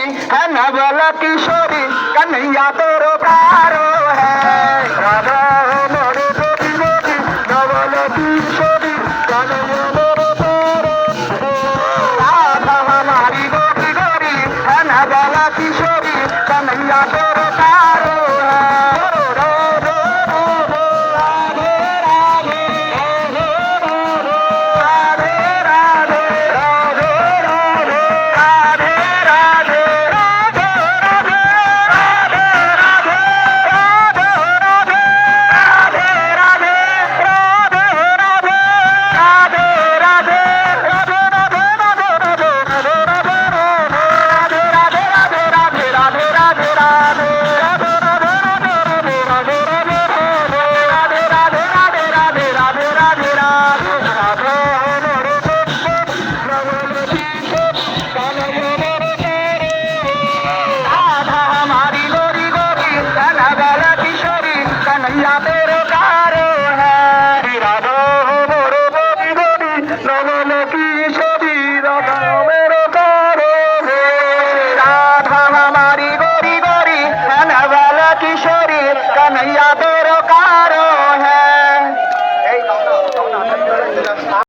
है नवल किशोरी कन्हैया तेरो प्यारो है राधा मोरे गोरी गोरी नवल किशोरी कन्हैया तेरो प्यारो राधा हमारी गोरी गोरी है नवल किशोरी कन्हैया तेरो प्यारो तेरे कारो है राधा मोरे गोरी गोरी नवल किशोरी राधा मेरे कारो है राधा हमारी गोरी गोरी नवल किशोरी कन्हैया तेरे कारो